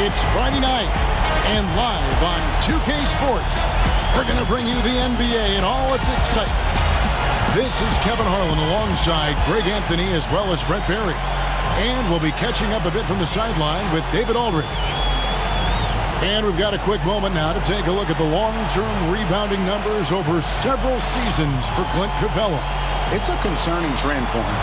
It's Friday night, and live on 2K Sports, we're going to bring you the NBA and all its excitement. This is Kevin Harlan alongside Greg Anthony as well as Brent Barry. And we'll be catching up a bit from the sideline with David Aldridge. And we've got a quick moment now to take a look at the long-term rebounding numbers over several seasons for Clint Capella. It's a concerning trend for him.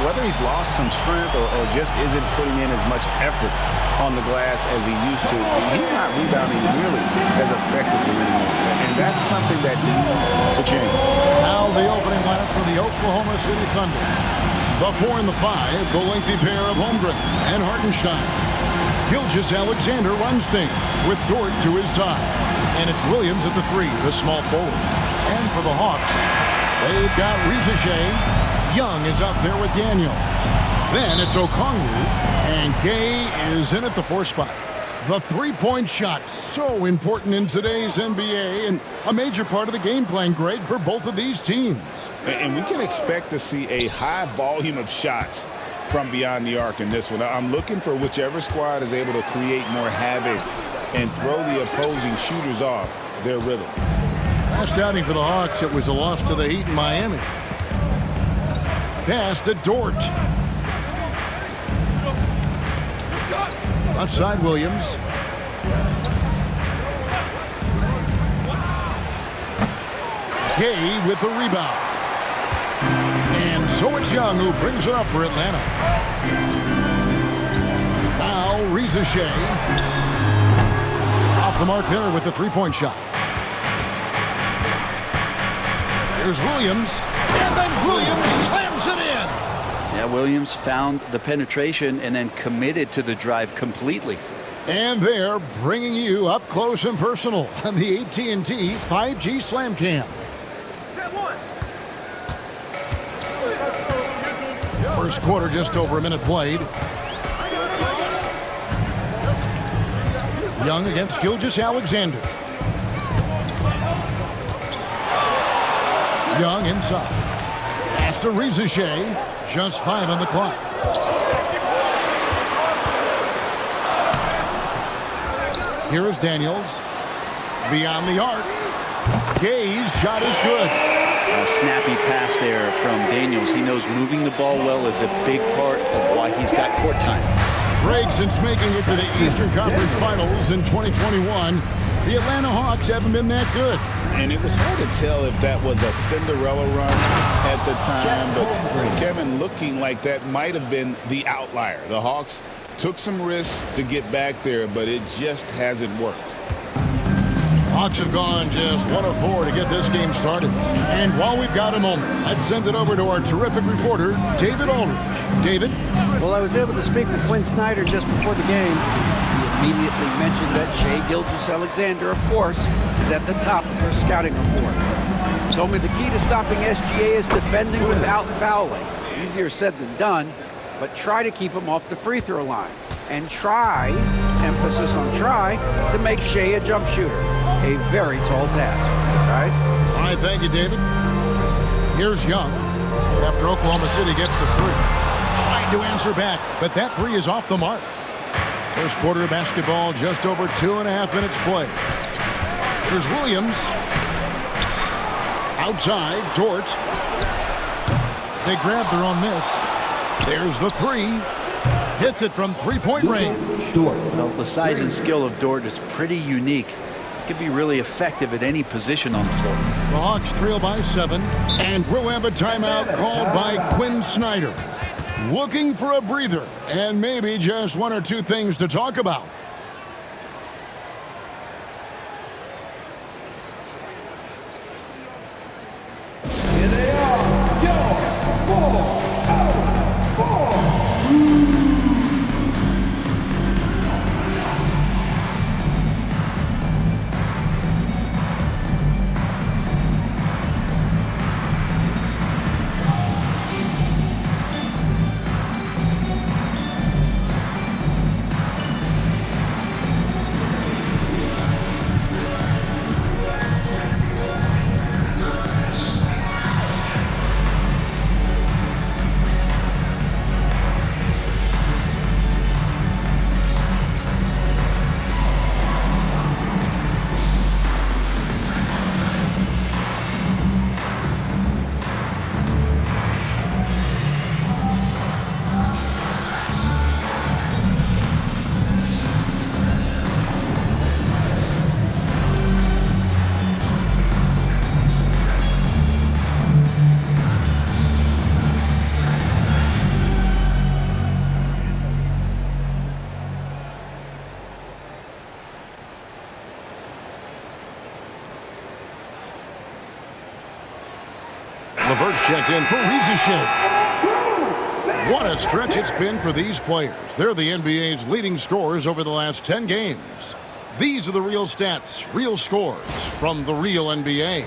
Whether he's lost some strength or just isn't putting in as much effort on the glass as he used to, he's not rebounding nearly as effectively anymore. And that's something that needs to change. Now the opening lineup for the Oklahoma City Thunder. The 4 and the 5, the lengthy pair of Holmgren and Hartenstein. Gilgeous-Alexander runs things with Dort to his side. And it's Williams at the 3, the small forward. And for the Hawks, they've got Reza Shea. Young is out there with Daniels. Then it's Okongwu, and Gay is in at the 4 spot. The three-point shot, so important in today's NBA, and a major part of the game plan, Greg, for both of these teams. And we can expect to see a high volume of shots from beyond the arc in this one. I'm looking for whichever squad is able to create more havoc and throw the opposing shooters off their rhythm. Last outing for the Hawks, it was a loss to the Heat in Miami. Pass to Dort. Left side, Williams. Gay with the rebound. And so it's Young who brings it up for Atlanta. Now Reza Shea. Off the mark there with the three-point shot. Here's Williams. And then Williams slams it in. Yeah, Williams found the penetration and then committed to the drive completely. And they're bringing you up close and personal on the AT&T 5G Slam Cam. First quarter, just over a minute played. Young against Gilgeous-Alexander. Young inside. Pass to Reza Shea. Just 5 on the clock. Here is Daniels. Beyond the arc. Gay's shot is good. A snappy pass there from Daniels. He knows moving the ball well is a big part of why he's got court time. Greg, since making it to the Eastern Conference Finals in 2021, the Atlanta Hawks haven't been that good. And it was hard to tell if that was a Cinderella run at the time, but Kevin, looking like that might have been the outlier. The Hawks took some risks to get back there, but it just hasn't worked. Hawks have gone just 1 of 4 to get this game started. And while we've got a moment, let's send it over to our terrific reporter, David Aldridge. David? Well, I was able to speak with Quinn Snyder just before the game. He immediately mentioned that Shai Gilgeous-Alexander, of course, is at the top of their scouting report. He told me the key to stopping SGA is defending without fouling. Easier said than done, but try to keep him off the free throw line. And try, emphasis on try, to make Shai a jump shooter. A very tall task, guys. All right, thank you, David. Here's Young after Oklahoma City gets the 3. Trying to answer back, but that 3 is off the mark. First quarter of basketball, just over 2.5 minutes played. Here's Williams. Outside, Dort. They grab their own miss. There's the 3. Hits it from three-point range. Well, the size and skill of Dort is pretty unique. Could be really effective at any position on the floor. The Hawks trail by 7, and we'll have a timeout called by Quinn Snyder. Looking for a breather, and maybe just 1 or 2 things to talk about. Here they are, your 4. LeVert's checked in for Reza Shea. What a stretch it's been for these players. They're the NBA's leading scorers over the last 10 games. These are the real stats, real scores from the real NBA.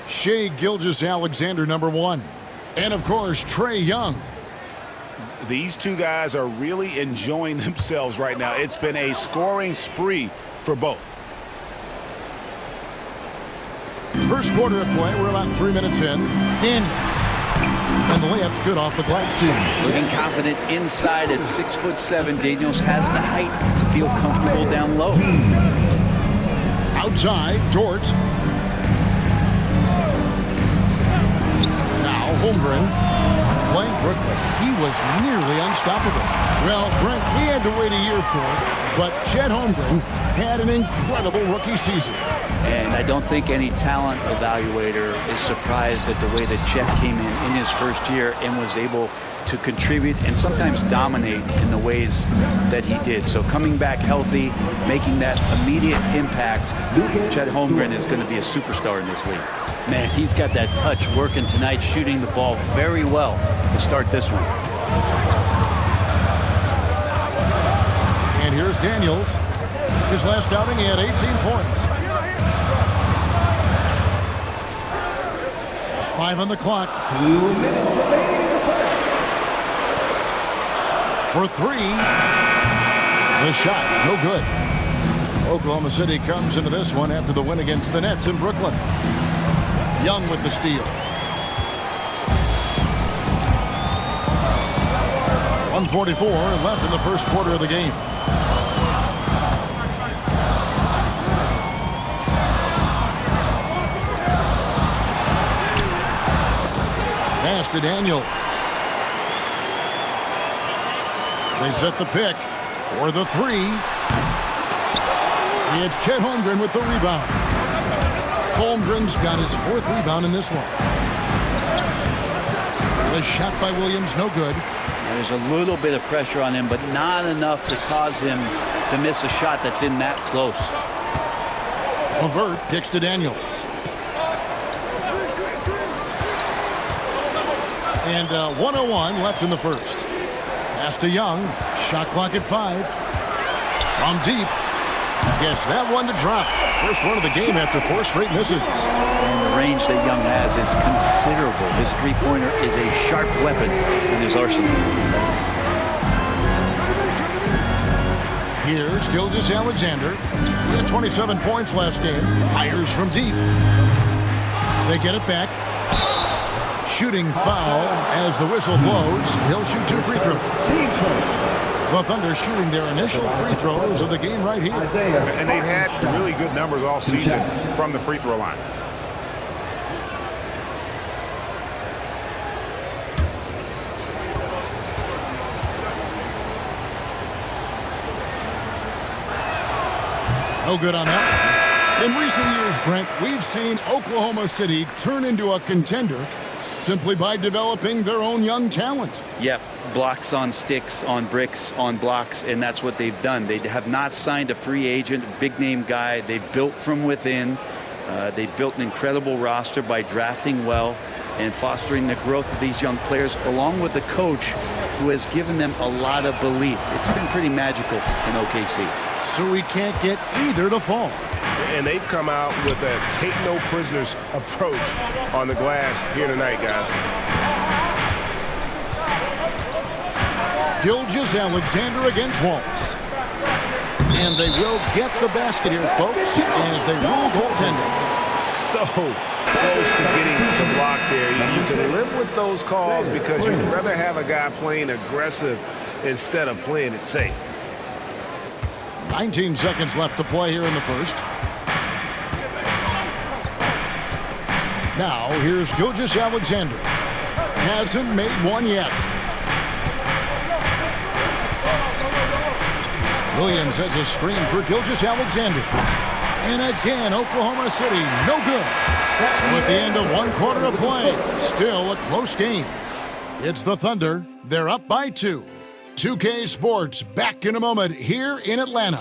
Shea Gilgeous-Alexander, number 1. And, of course, Trae Young. These two guys are really enjoying themselves right now. It's been a scoring spree for both. First quarter of play, we're about 3 minutes in. Daniels. And the layup's good off the glass. Looking confident inside at 6'7". Daniels has the height to feel comfortable down low. Outside, Dort. Now Holmgren playing Brooklyn. He was nearly unstoppable. Well, Brent, we had to wait a year for it, but Chet Holmgren had an incredible rookie season. And I don't think any talent evaluator is surprised at the way that Chet came in his first year and was able to contribute and sometimes dominate in the ways that he did. So coming back healthy, making that immediate impact, Chet Holmgren is going to be a superstar in this league. Man, he's got that touch working tonight, shooting the ball very well to start this one. And here's Daniels. His last outing, he had 18 points. 5 on the clock. 2 minutes remaining in the first. For 3. The shot, no good. Oklahoma City comes into this one after the win against the Nets in Brooklyn. Young with the steal. 1:44 left in the first quarter of the game. Pass to Daniels. They set the pick for the 3. It's Chet Holmgren with the rebound. Holmgren's got his 4th rebound in this one. The shot by Williams, no good. There's a little bit of pressure on him, but not enough to cause him to miss a shot that's in that close. LeVert kicks to Daniels. And 1:01 left in the first. Pass to Young. Shot clock at 5. From deep. Gets that one to drop. First one of the game after 4 straight misses. And the range that Young has is considerable. His three-pointer is a sharp weapon in his arsenal. Here's Gilgeous-Alexander. He had 27 points last game. Fires from deep. They get it back. Shooting foul as the whistle blows. He'll shoot 2 free throws. The Thunder shooting their initial free throws of the game right here. And they've had really good numbers all season from the free throw line. No good on that. In recent years, Brent, we've seen Oklahoma City turn into a contender simply by developing their own young talent. Yep, blocks on sticks, on bricks, on blocks, and that's what they've done. They have not signed a free agent, a big-name guy. They've built from within. They built an incredible roster by drafting well and fostering the growth of these young players, along with a coach who has given them a lot of belief. It's been pretty magical in OKC. So we can't get either to fall. And they've come out with a take-no-prisoners approach on the glass here tonight, guys. Gilgeous-Alexander against Wallace. And they will get the basket here, folks, as they rule goaltending. So close to getting the block there. You can live with those calls because you'd rather have a guy playing aggressive instead of playing it safe. 19 seconds left to play here in the first. Now, here's Gilgeous-Alexander. Hasn't made one yet. Williams has a screen for Gilgeous-Alexander. And again, Oklahoma City, no good. So at the end of 1 quarter of play, still a close game. It's the Thunder. They're up by 2. 2K Sports back in a moment here in Atlanta.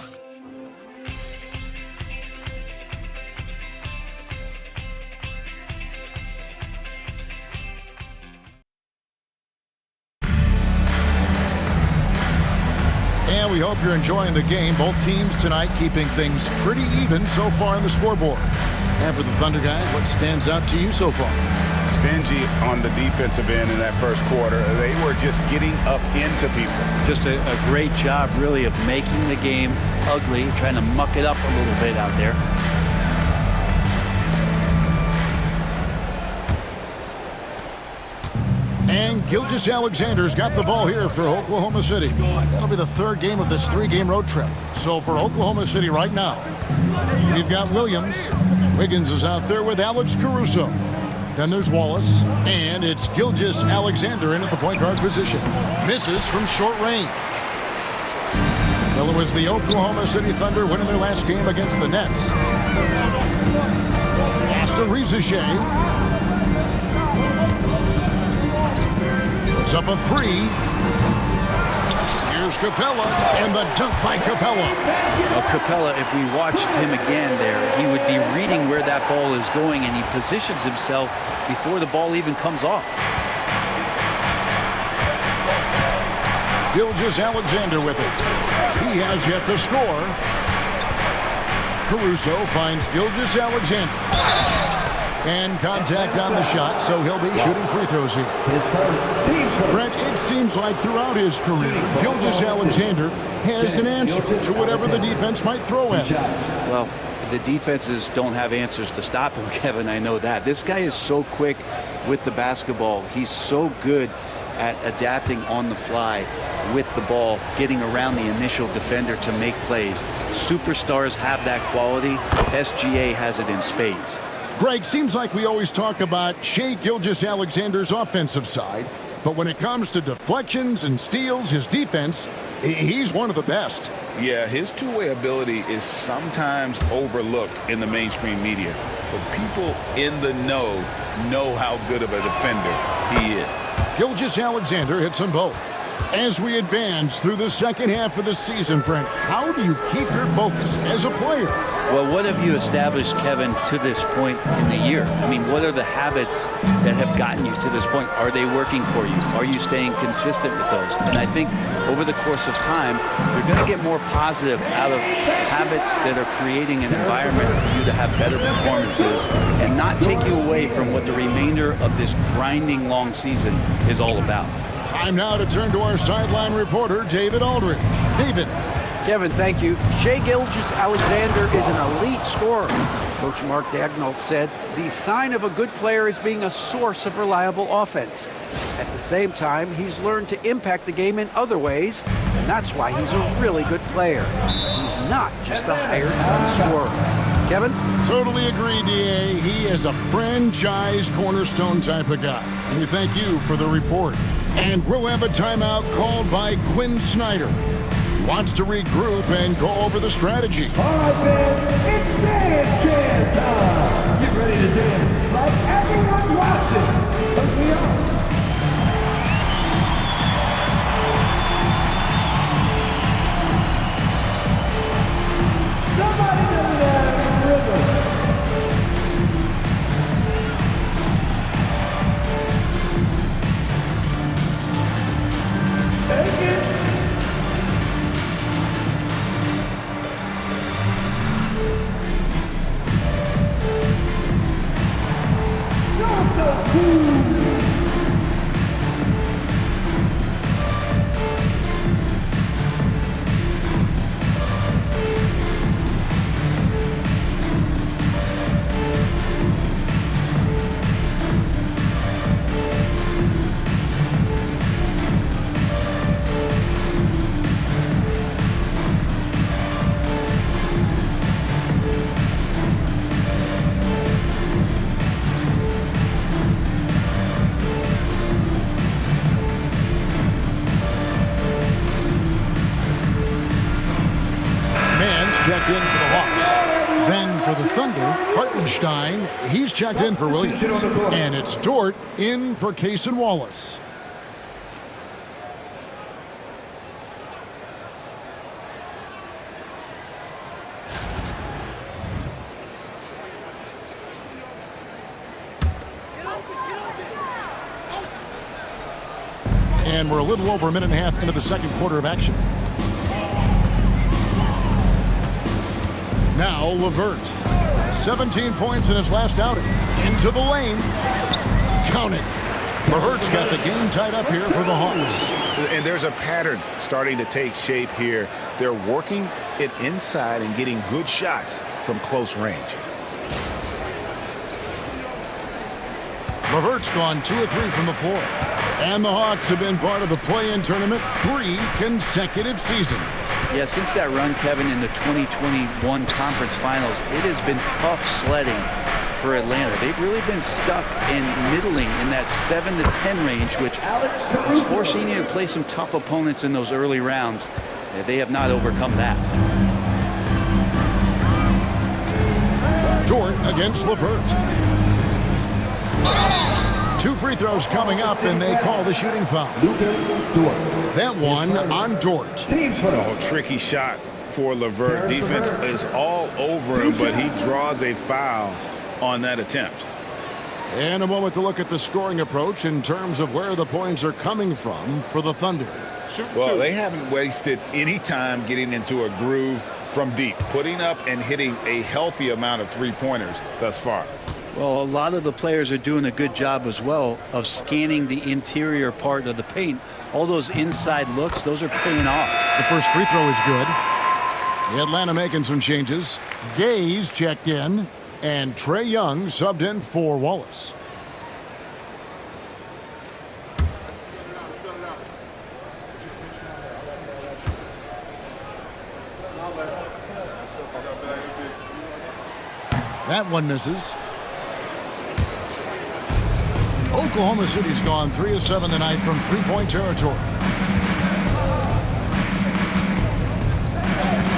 we hope you're enjoying the game. Both teams tonight keeping things pretty even so far on the scoreboard. And for the Thunder guys, what stands out to you so far? Stingy on the defensive end in that first quarter. They were just getting up into people. Just a great job, really, of making the game ugly, trying to muck it up a little bit out there. And Gilgeous-Alexander's got the ball here for Oklahoma City. That'll be the third game of this three-game road trip. So for Oklahoma City right now, we've got Williams. Wiggins is out there with Alex Caruso. Then there's Wallace, and it's Gilgeous-Alexander in at the point guard position. Misses from short range. Well, it was the Oklahoma City Thunder winning their last game against the Nets. Pass to Riza-Shea. Puts up a three. Here's Capella, and the dunk by Capella. Well, Capella, if we watched him again there, he would be reading where that ball is going, and he positions himself before the ball even comes off. Gilgeous-Alexander with it. He has yet to score. Caruso finds Gilgeous-Alexander. And contact on the shot, so he'll be shooting free throws here. Brent, it seems like throughout his career, Gilgeous-Alexander has an answer to whatever the defense might throw at him. Well, the defenses don't have answers to stop him, Kevin. I know that. This guy is so quick with the basketball. He's so good at adapting on the fly with the ball, getting around the initial defender to make plays. Superstars have that quality. SGA has it in spades. Greg, seems like we always talk about Shai Gilgeous-Alexander's offensive side, but when it comes to deflections and steals, his defense, he's one of the best. Yeah, his two-way ability is sometimes overlooked in the mainstream media, but people in the know how good of a defender he is. Gilgeous-Alexander hits them both. As we advance through the second half of the season, Brent, how do you keep your focus as a player? Well, what have you established, Kevin, to this point in the year? I mean, what are the habits that have gotten you to this point? Are they working for you? Are you staying consistent with those? And I think over the course of time, you're going to get more positive out of habits that are creating an environment for you to have better performances and not take you away from what the remainder of this grinding long season is all about. Time now to turn to our sideline reporter, David Aldridge. David. Kevin, thank you. Shai Gilgeous-Alexander is an elite scorer. Coach Mark Daigneault said the sign of a good player is being a source of reliable offense. At the same time, he's learned to impact the game in other ways, and that's why he's a really good player. He's not just a hired scorer. Kevin? Totally agree, D.A. He is a franchise cornerstone type of guy. And we thank you for the report. And we'll have a timeout called by Quinn Snyder. He wants to regroup and go over the strategy. All right, fans, it's dance can time. Get ready to dance like everyone's watching. 'Cause we are. Somebody does that rhythm. Take it. Checked in for the Hawks. Then for the Thunder, Hartenstein, he's checked in for Williams. And it's Dort in for Cason Wallace. And we're a little over a minute and a half into the second quarter of action. Now LeVert. 17 points in his last outing. Into the lane. Count it. LeVert's got the game tied up here for the Hawks. And there's a pattern starting to take shape here. They're working it inside and getting good shots from close range. LeVert's gone 2 of 3 from the floor. And the Hawks have been part of the play-in tournament 3 consecutive seasons. Yeah, since that run, Kevin, in the 2021 conference finals, it has been tough sledding for Atlanta. They've really been stuck in middling in that 7 to 10 range, which is forcing you to play some tough opponents in those early rounds. They have not overcome that. Dort against LeVert. 2 free throws coming up, and they call the shooting foul. That one on Dort. Oh, tricky shot for LeVert. Defense is all over him, but he draws a foul on that attempt. And a moment to look at the scoring approach in terms of where the points are coming from for the Thunder. Well, they haven't wasted any time getting into a groove from deep, putting up and hitting a healthy amount of three-pointers thus far. Well, a lot of the players are doing a good job as well of scanning the interior part of the paint. All those inside looks, those are paying off. The first free throw is good. Atlanta making some changes. Gaze checked in, and Trae Young subbed in for Wallace. That one misses. Oklahoma City's gone 3 of 7 tonight from three-point territory.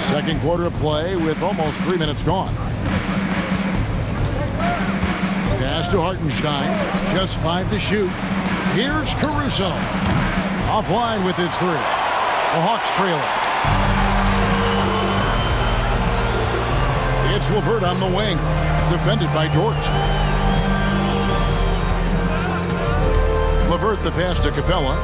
Second quarter of play with almost 3 minutes gone. Pass to Hartenstein. Just 5 to shoot. Here's Caruso. Offline with his 3. The Hawks trail it. It's LeVert on the wing. Defended by Dort. LeVert the pass to Capella.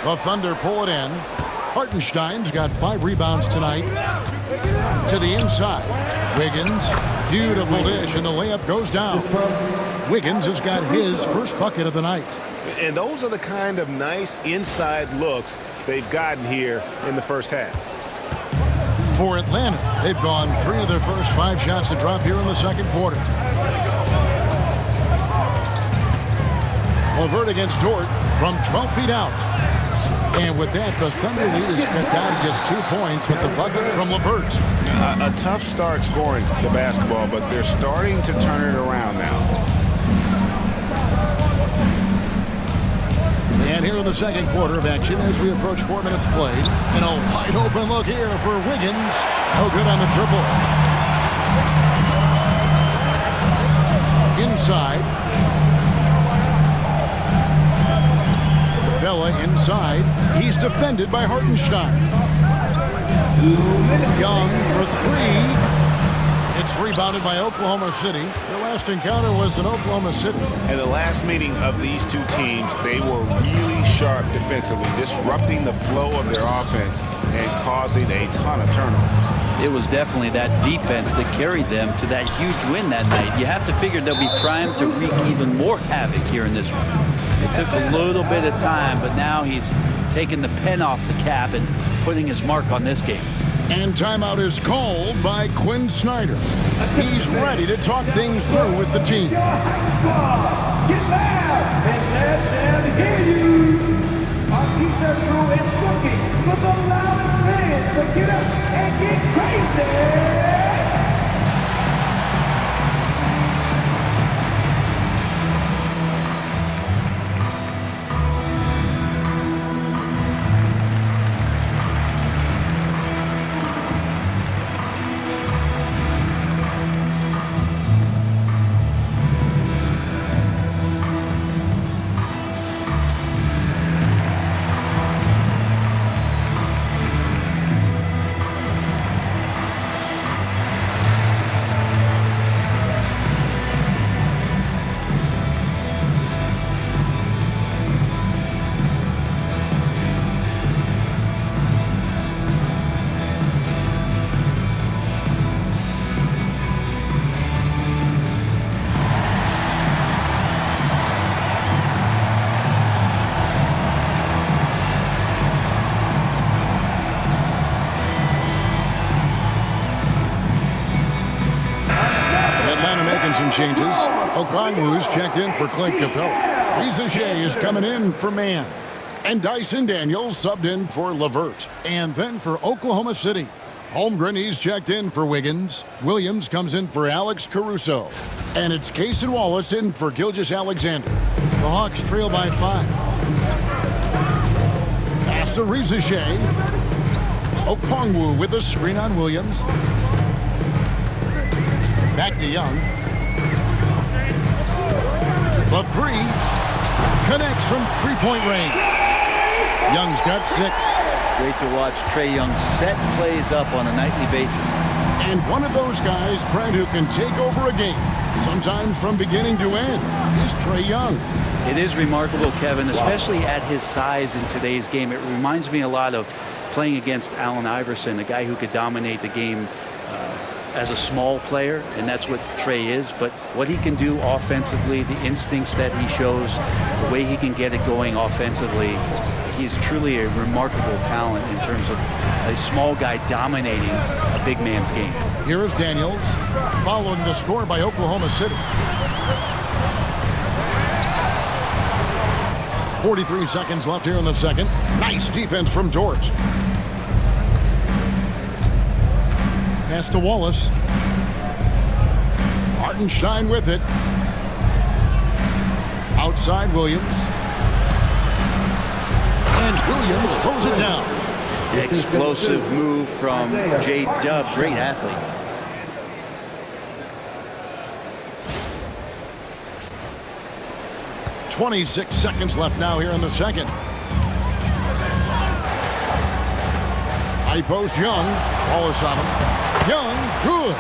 The Thunder pull it in. Hartenstein's got 5 rebounds tonight. To the inside. Wiggins. Beautiful dish, and the layup goes down. Wiggins has got his first bucket of the night. And those are the kind of nice inside looks they've gotten here in the first half. For Atlanta, they've gone 3 of their first 5 shots to drop here in the second quarter. LeVert against Dort from 12 feet out. And with that, the Thunder lead is cut down to just 2 points with the bucket from LeVert. A tough start scoring the basketball, but they're starting to turn it around now. And here in the second quarter of action as we approach 4 minutes played. And a wide open look here for Wiggins. No good on the triple. Inside. Capella inside. He's defended by Hartenstein. Young for 3. It's rebounded by Oklahoma City. Their last encounter was in Oklahoma City. And the last meeting of these two teams, they were really sharp defensively, disrupting the flow of their offense and causing a ton of turnovers. It was definitely that defense that carried them to that huge win that night. You have to figure they'll be primed to wreak even more havoc here in this one. It took a little bit of time, but now he's taking the pen off the cap and putting his mark on this game. And timeout is called by Quinn Snyder. He's ready to talk things through with the team. Get loud and let them hear you. Our T-shirt crew is looking for the loudest fans, so get up and get crazy. changes. Okongwu's checked in for Clint Capella. Riza Shea is coming in for Mann. And Dyson Daniels subbed in for LeVert. And then for Oklahoma City, Holmgren, he's checked in for Wiggins. Williams comes in for Alex Caruso. And it's Cason Wallace in for Gilgeous-Alexander. The Hawks trail by 5. Pass to Riza Shea. Okongwu with a screen on Williams. Back to Young. The three connects from three-point range. Young's got 6. Great to watch Trae Young set plays up on a nightly basis. And one of those guys, Brent, who can take over a game, sometimes from beginning to end, is Trae Young. It is remarkable, Kevin, especially at his size in today's game. It reminds me a lot of playing against Allen Iverson, a guy who could dominate the game as a small player, and that's what Trae is. But what he can do offensively, the instincts that he shows, the way he can get it going offensively, he's truly a remarkable talent in terms of a small guy dominating a big man's game. Here is Daniels, following the score by Oklahoma City. 43 seconds left here in the second. Nice defense from George. Pass to Wallace. Hartenstein with it. Outside Williams. And Williams throws it down. Explosive move from J-Dub, great athlete. .26 seconds left now here in the second. High post Young. Wallace on him. Young, good.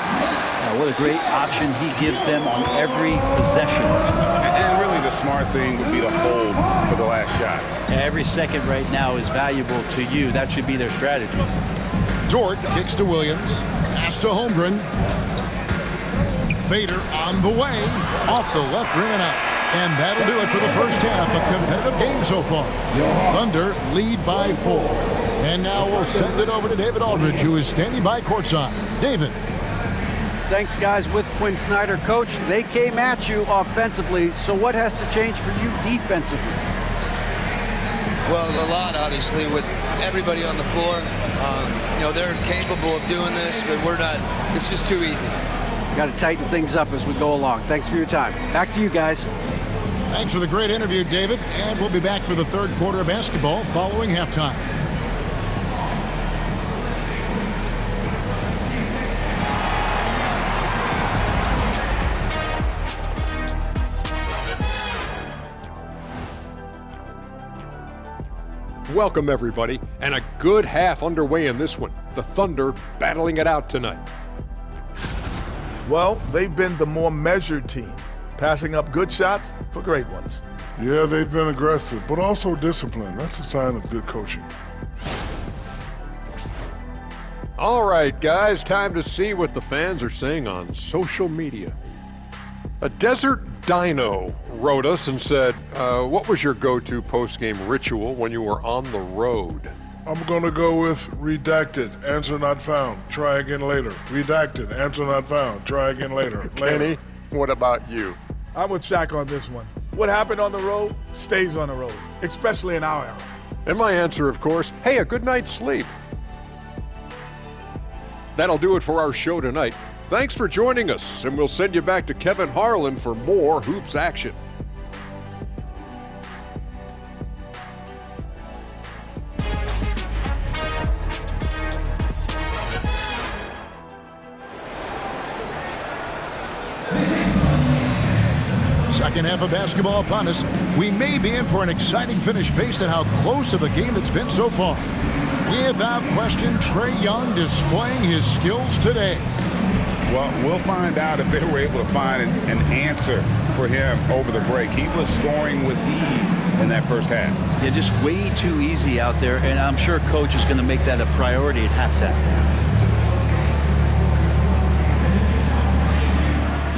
What a great option he gives them on every possession. And really the smart thing would be to hold for the last shot. Every second right now is valuable to you. That should be their strategy. Dort kicks to Williams. Pass to Holmgren. Fader on the way. Off the left rim and out. And that'll do it for the first half. A competitive game so far. Thunder lead by 4. And now we'll send it over to David Aldridge, who is standing by courtside. David. Thanks, guys. With Quinn Snyder, Coach, they came at you offensively. So what has to change for you defensively? Well, a lot, obviously, with everybody on the floor. They're capable of doing this, but we're not. It's just too easy. Got to tighten things up as we go along. Thanks for your time. Back to you guys. Thanks for the great interview, David. And we'll be back for the third quarter of basketball following halftime. Welcome, everybody, and a good half underway in this one. The Thunder battling it out tonight. Well, they've been the more measured team, passing up good shots for great ones. Yeah, they've been aggressive, but also disciplined. That's a sign of good coaching. All right, guys, time to see what the fans are saying on social media. A Desert Dino wrote us and said, what was your go-to post-game ritual when you were on the road? I'm going to go with redacted, answer not found, try again later. Redacted, answer not found, try again later. Kenny, what about you? I'm with Shaq on this one. What happened on the road stays on the road, especially in our era. And my answer, of course, hey, a good night's sleep. That'll do it for our show tonight. Thanks for joining us, and we'll send you back to Kevin Harlan for more Hoops action. Second half of basketball upon us. We may be in for an exciting finish based on how close of a game it's been so far. Without question, Trae Young displaying his skills today. Well, we'll find out if they were able to find an answer for him over the break. He was scoring with ease in that first half. Yeah, just way too easy out there, and I'm sure Coach is going to make that a priority at halftime.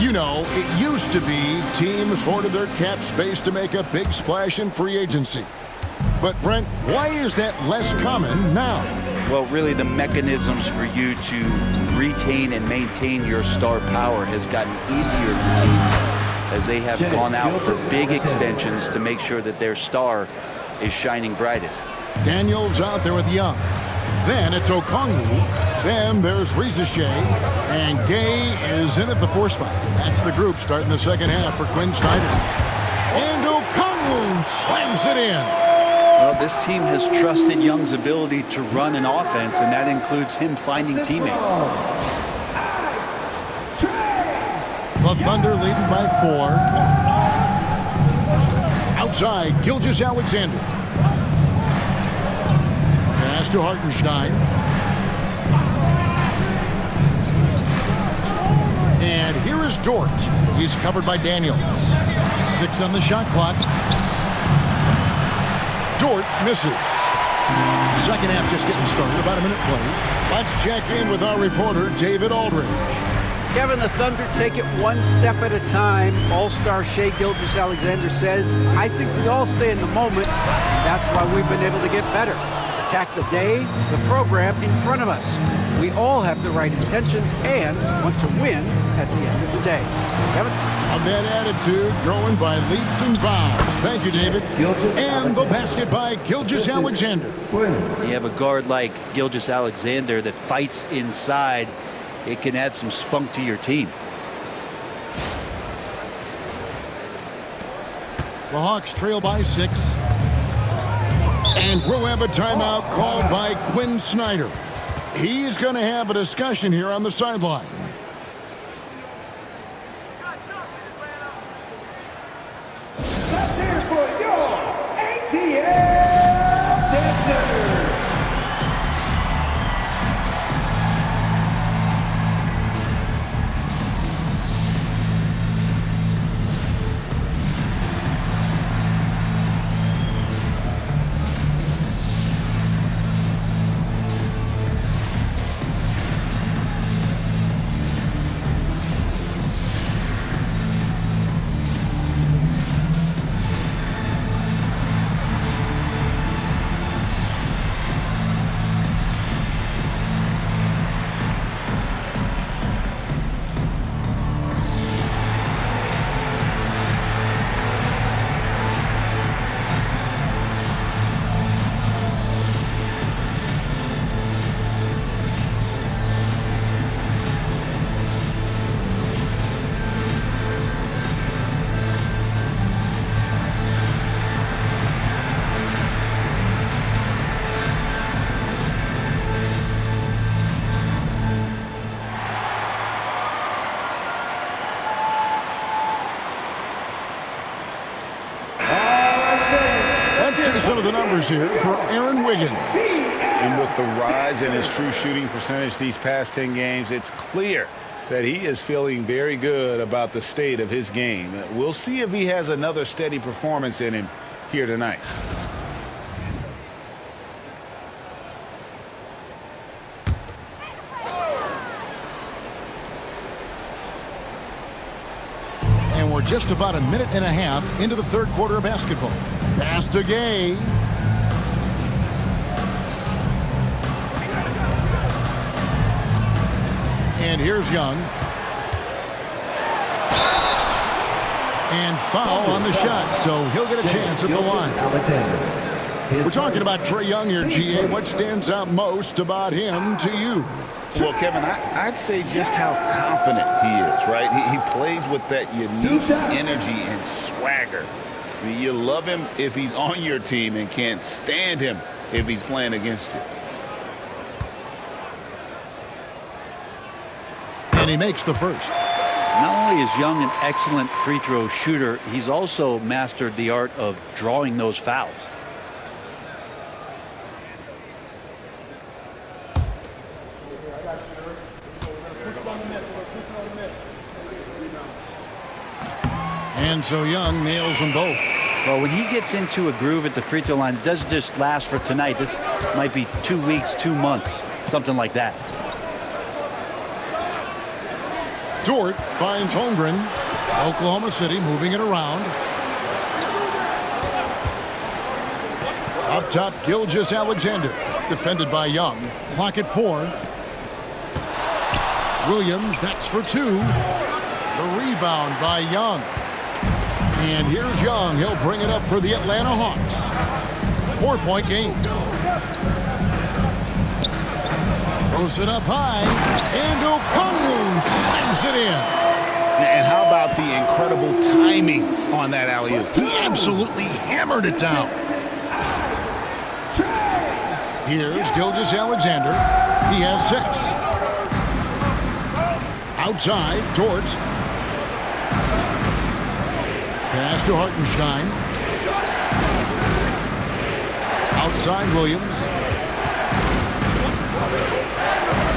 You know, it used to be teams hoarded their cap space to make a big splash in free agency. But, Brent, why is that less common now? Well, really the mechanisms for you to retain and maintain your star power has gotten easier for teams as they have gone out for big extensions to make sure that their star is shining brightest. Daniels out there with Young. Then it's Okongwu. Then there's Rizachet. And Gay is in at the 4 spot. That's the group starting the second half for Quinn Snyder. And Okongwu slams it in. Well, this team has trusted Young's ability to run an offense, and that includes him finding teammates. The Thunder leading by 4. Outside, Gilgeous-Alexander. Pass to Hartenstein. And here is Dort. He's covered by Daniels. 6 on the shot clock. Dort misses. Second half just getting started. About a minute played. Let's check in with our reporter, David Aldridge. Kevin, the Thunder take it one step at a time. All-star Shai Gilgeous-Alexander says, I think we all stay in the moment, and that's why we've been able to get better. Attack the day, the program in front of us. We all have the right intentions and want to win at the end of the day. Kevin? Of that attitude growing by leaps and bounds. Thank you, David. And the basket by Gilgeous-Alexander. You have a guard like Gilgeous-Alexander that fights inside. It can add some spunk to your team. The Hawks trail by 6. And we'll have a timeout called by Quinn Snyder. He's going to have a discussion here on the sideline. Let's hear it for your ATL Dancers. Some of the numbers here for Aaron Wiggins. And with the rise in his true shooting percentage these past 10 games, it's clear that he is feeling very good about the state of his game. We'll see if he has another steady performance in him here tonight. And we're just about a minute and a half into the third quarter of basketball. Pass to Gay. And here's Young. And foul on the shot, so he'll get a chance at the line. We're talking about Trae Young here, GA. What stands out most about him to you? Well, Kevin, I'd say just how confident he is, right? He plays with that unique energy and swagger. I mean, you love him if he's on your team and can't stand him if he's playing against you. And he makes the first. Not only is Young an excellent free throw shooter, he's also mastered the art of drawing those fouls. And so Young nails them both. Well, when he gets into a groove at the free throw line, it doesn't just last for tonight. This might be 2 weeks, 2 months, something like that. Dort finds Holmgren. Oklahoma City moving it around. Up top, Gilgeous-Alexander. defended by Young. Clock at 4. Williams, that's for 2. The rebound by Young. And here's Young. He'll bring it up for the Atlanta Hawks. 4-point game. Throws it up high. And Okongwu slams it in. And how about the incredible timing on that alley-oop? He absolutely hammered it down. Here's Gilgeous-Alexander. He has 6. Outside, Dort. Pass to Hartenstein. Outside, Williams.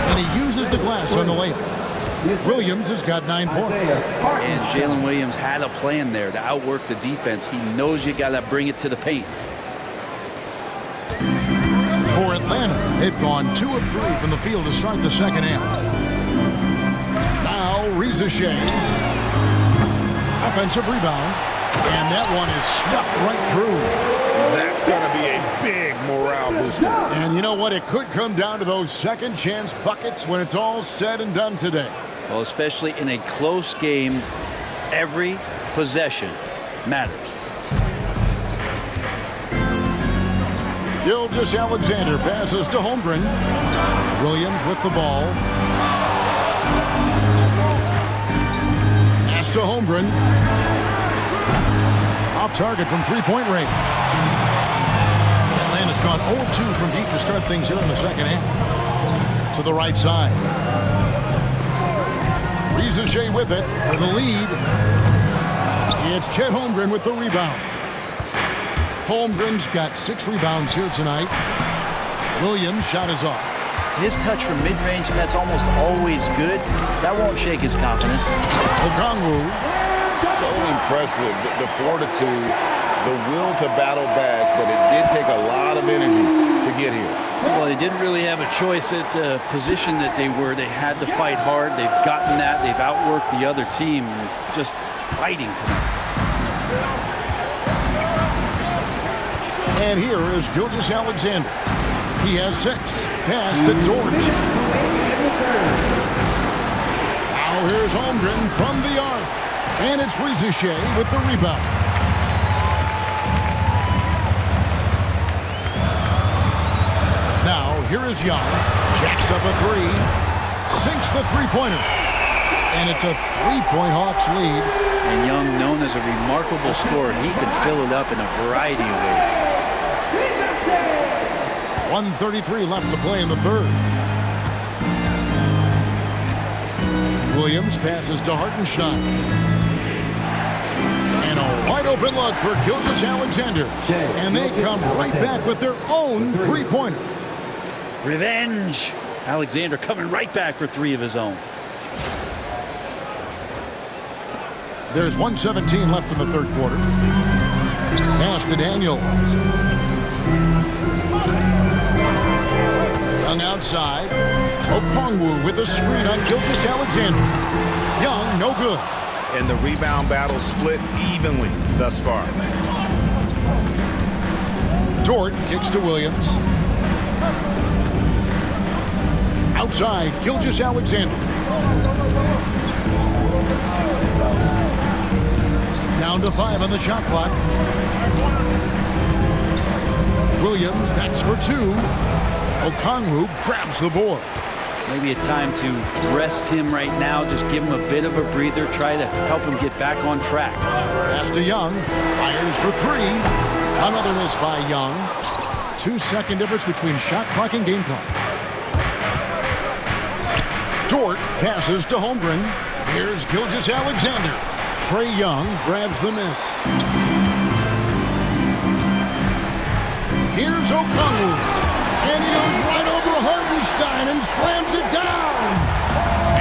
And he uses the glass on the layup. Williams has got 9 points. And Jalen Williams had a plan there to outwork the defense. He knows you got to bring it to the paint. For Atlanta, they've gone 2 of 3 from the field to start the second half. Now, Reza Shea. Offensive rebound. And that one is stuffed right through. That's going to be a big morale booster. And you know what? It could come down to those second chance buckets when it's all said and done today. Well, especially in a close game, every possession matters. Gilgeous-Alexander passes to Holmgren. Williams with the ball. Pass to Holmgren. Off target from three-point range. Atlanta's gone 0-2 from deep to start things here in the second half. To the right side. Reza Shea with it for the lead. It's Chet Holmgren with the rebound. Holmgren's got 6 rebounds here tonight. Williams' shot is off. His touch from mid-range, and that's almost always good. That won't shake his confidence. Okongwu. So impressive, the fortitude, the will to battle back, but it did take a lot of energy to get here. Well, they didn't really have a choice at the position that they were. They had to fight hard. They've gotten that. They've outworked the other team, just fighting tonight. And here is Gilgeous-Alexander. He has 6. Pass to Dort. Now here's Holmgren from the arc. And it's Reza Shea with the rebound. Now here is Young. Jacks up a 3. Sinks the three-pointer. And it's a 3-point Hawks lead. And Young, known as a remarkable scorer, he can fill it up in a variety of ways. 1:33 left to play in the third. Williams passes to Hartenstein. And a wide open look for Gilgeous-Alexander. And they come right back with their own three-pointer. Revenge! Alexander coming right back for 3 of his own. There's 1:17 left in the third quarter. Pass to Daniels. Young outside. Okongwu with a screen on Gilgeous-Alexander. Young, no good. And the rebound battle split evenly thus far. Dort kicks to Williams. Outside, Gilgeous-Alexander. Down to 5 on the shot clock. Williams, that's for 2. Okongwu grabs the board. Maybe a time to rest him right now. Just give him a bit of a breather. Try to help him get back on track. Pass to Young. Fires for 3. Another miss by Young. 2-second difference between shot clock and game clock. Dort passes to Holmgren. Here's Gilgeous-Alexander. Trae Young grabs the miss. Here's Okongwu. And he goes right over Hartenstein and slams it down.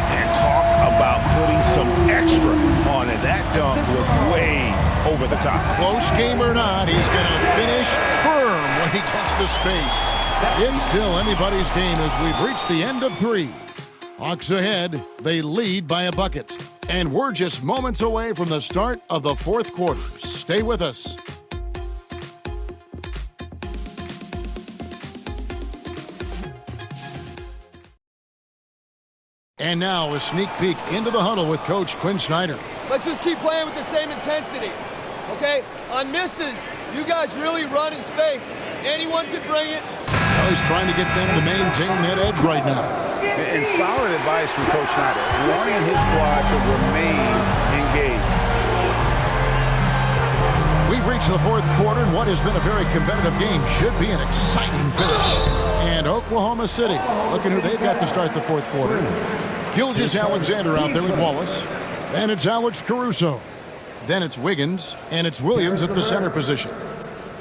And talk about putting some extra on it. That dunk was way over the top. Close game or not, he's going to finish firm when he gets the space. It's still anybody's game as we've reached the end of 3. Hawks ahead. They lead by a bucket. And we're just moments away from the start of the fourth quarter. Stay with us. And now a sneak peek into the huddle with Coach Quinn Snyder. Let's just keep playing with the same intensity, okay? On misses, you guys really run in space. Anyone can bring it. Well, he's trying to get them to maintain that edge right now. And solid advice from Coach Snyder, wanting his squad to remain engaged. We've reached the fourth quarter, and what has been a very competitive game should be an exciting finish. And Oklahoma City, looking who they've got to start the fourth quarter. Gilgeous-Alexander out there with Wallace. And it's Alex Caruso. Then it's Wiggins, and it's Williams at the center position.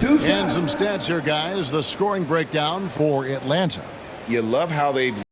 And some stats here, guys. The scoring breakdown for Atlanta. You love how they've